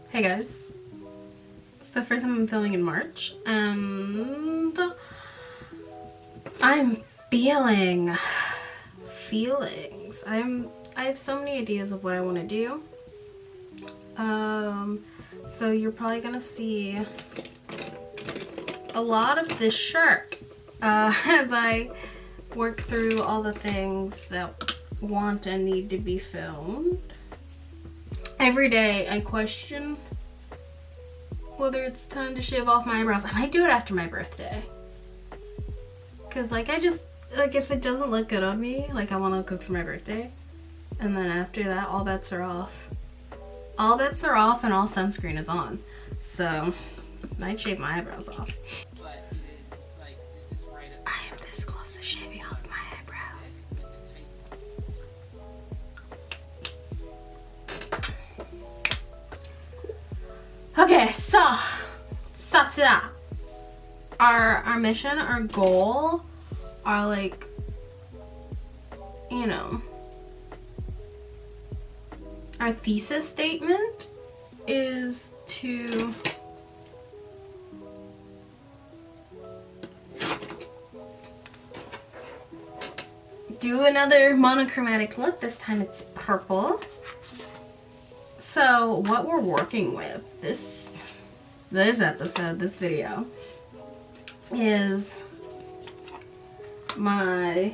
Hey guys, it's the first time I'm filming in March, and I'm feeling feelings. I have so many ideas of what I want to do. So you're probably gonna see a lot of this shirt as I work through all the things that want and need to be filmed. Every day I question whether it's time to shave off my eyebrows. I might do it after my birthday. Cause if it doesn't look good on me, I want to look good for my birthday. And then after that, all bets are off. All bets are off and all sunscreen is on. So, I might shave my eyebrows off. But it is this is right at I am this close to shaving off my eyebrows. Okay, so our mission, our goal, our our thesis statement is to do another monochromatic look. This time it's purple. So what we're working with this episode, this video, is my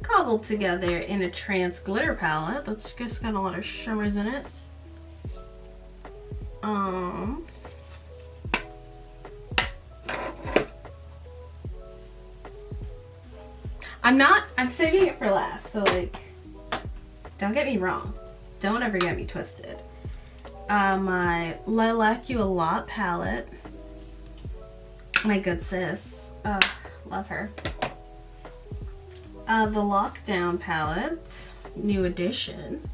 cobbled together in a trance glitter palette that's just got a lot of shimmers in it. I'm saving it for last, so don't get me wrong. Don't ever get me twisted. My Lilac You a Lot palette. My good sis. Love her. The Lockdown palette. New edition.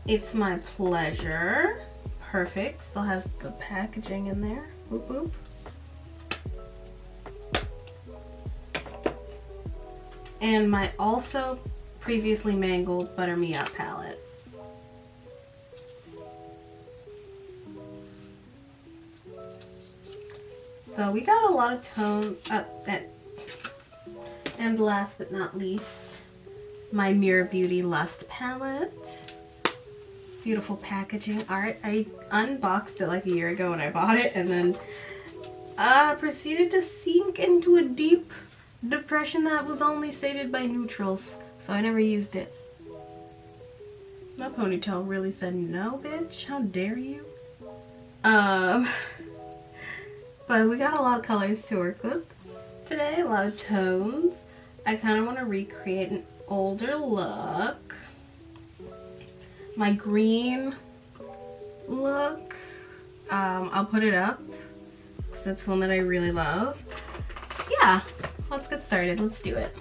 It's My Pleasure. Perfect. Still has the packaging in there. Boop boop. And my also previously mangled Butter Me Up palette. So we got a lot of tones up that. And last but not least, my Meera Beauty Lust palette. Beautiful packaging art. I unboxed it a year ago when I bought it, and then proceeded to sink into a deep depression that was only sated by neutrals, so I never used it. My ponytail really said, no bitch, how dare you? But we got a lot of colors to work with today, a lot of tones. I kind of want to recreate an older look. My green look, I'll put it up because it's one that I really love. Yeah. Let's get started. Let's do it.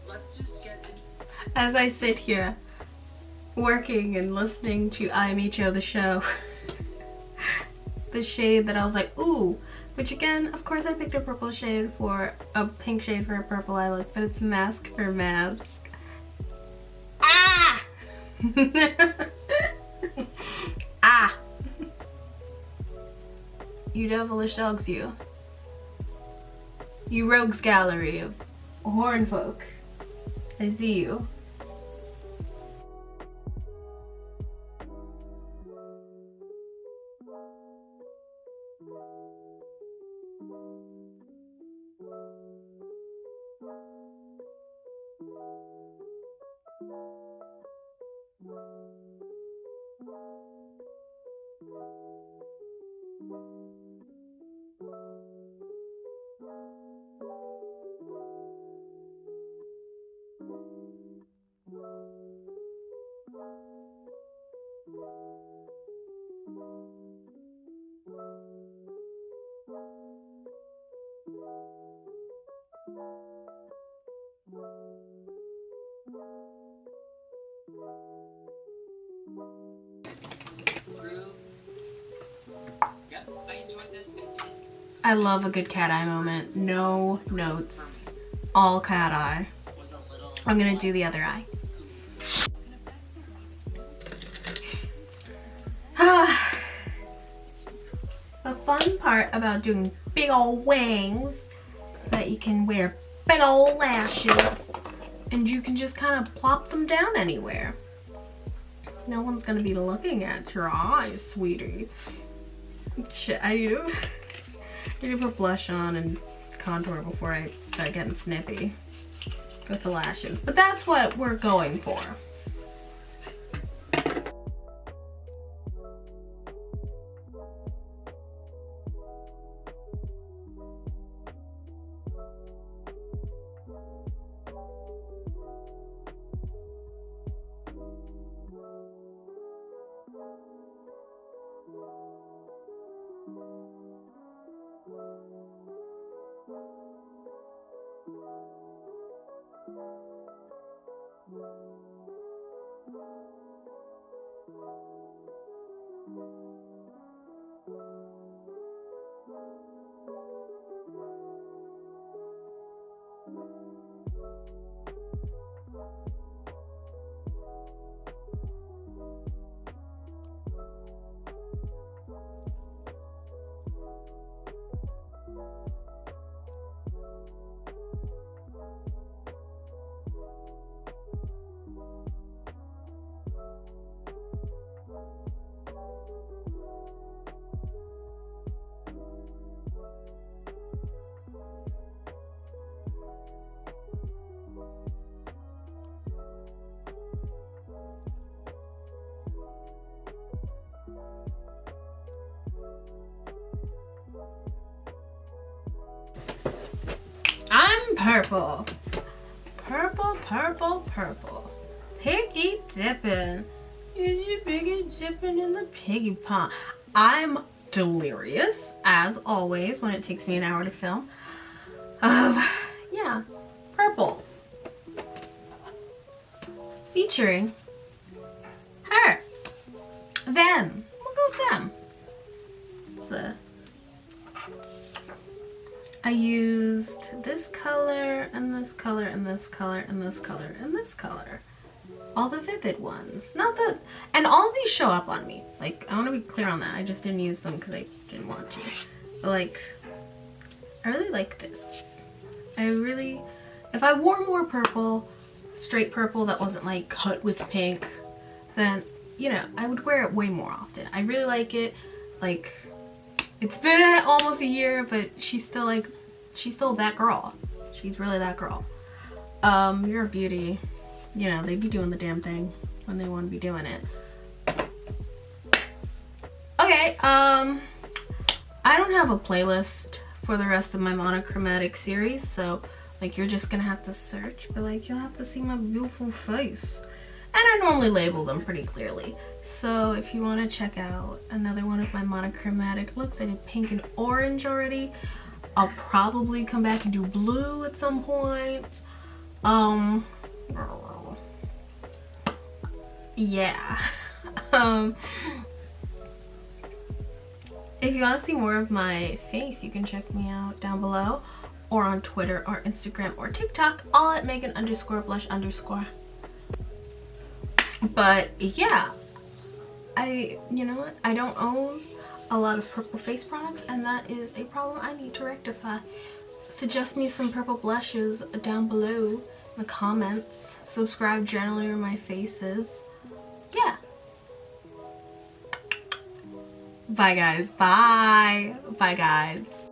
Let's just As I sit here working and listening to I Micho the show, the shade that I was like, ooh, which again, of course I picked a purple shade for a pink shade for a purple eye look, but it's mask for mask. Ah! Ah! You devilish dogs, you. You rogues gallery of horn folk. I see you. I love a good cat eye moment. No notes. All cat eye. I'm gonna do the other eye. The fun part about doing big old wings is that you can wear big old lashes and you can just kind of plop them down anywhere. No one's gonna be looking at your eyes, sweetie. Shit, I need to put blush on and contour before I start getting snippy with the lashes. But that's what we're going for. I'm purple. Purple, purple, purple. Piggy dipping. Is you piggy dipping in the piggy pond? I'm delirious, as always, when it takes me an hour to film. Yeah, purple. Featuring her. Them. We'll go with them. So I used this color and this color and this color and this color and this color. All the vivid ones. Not that, and all of these show up on me. Like, I want to be clear on that. I just didn't use them because I didn't want to. But like, I really like this. If I wore more purple, straight purple that wasn't like cut with pink, then, you know, I would wear it way more often. I really like it. Like, it's been almost a year, but she's still that girl. She's really that girl. You're a beauty. You know, they be doing the damn thing when they want to be doing it. Okay, I don't have a playlist for the rest of my monochromatic series, so like you're just gonna have to search, but like you'll have to see my beautiful face. And I normally label them pretty clearly. So if you want to check out another one of my monochromatic looks, I did pink and orange already. I'll probably come back and do blue at some point. yeah. If you want to see more of my face, you can check me out down below, or on Twitter or Instagram or TikTok, all at Megan_blush_. But yeah, you know what? I don't own a lot of purple face products, and that is a problem I need to rectify. Suggest me some purple blushes down below in the comments. Subscribe generally where my face is. Yeah. Bye guys. Bye. Bye guys.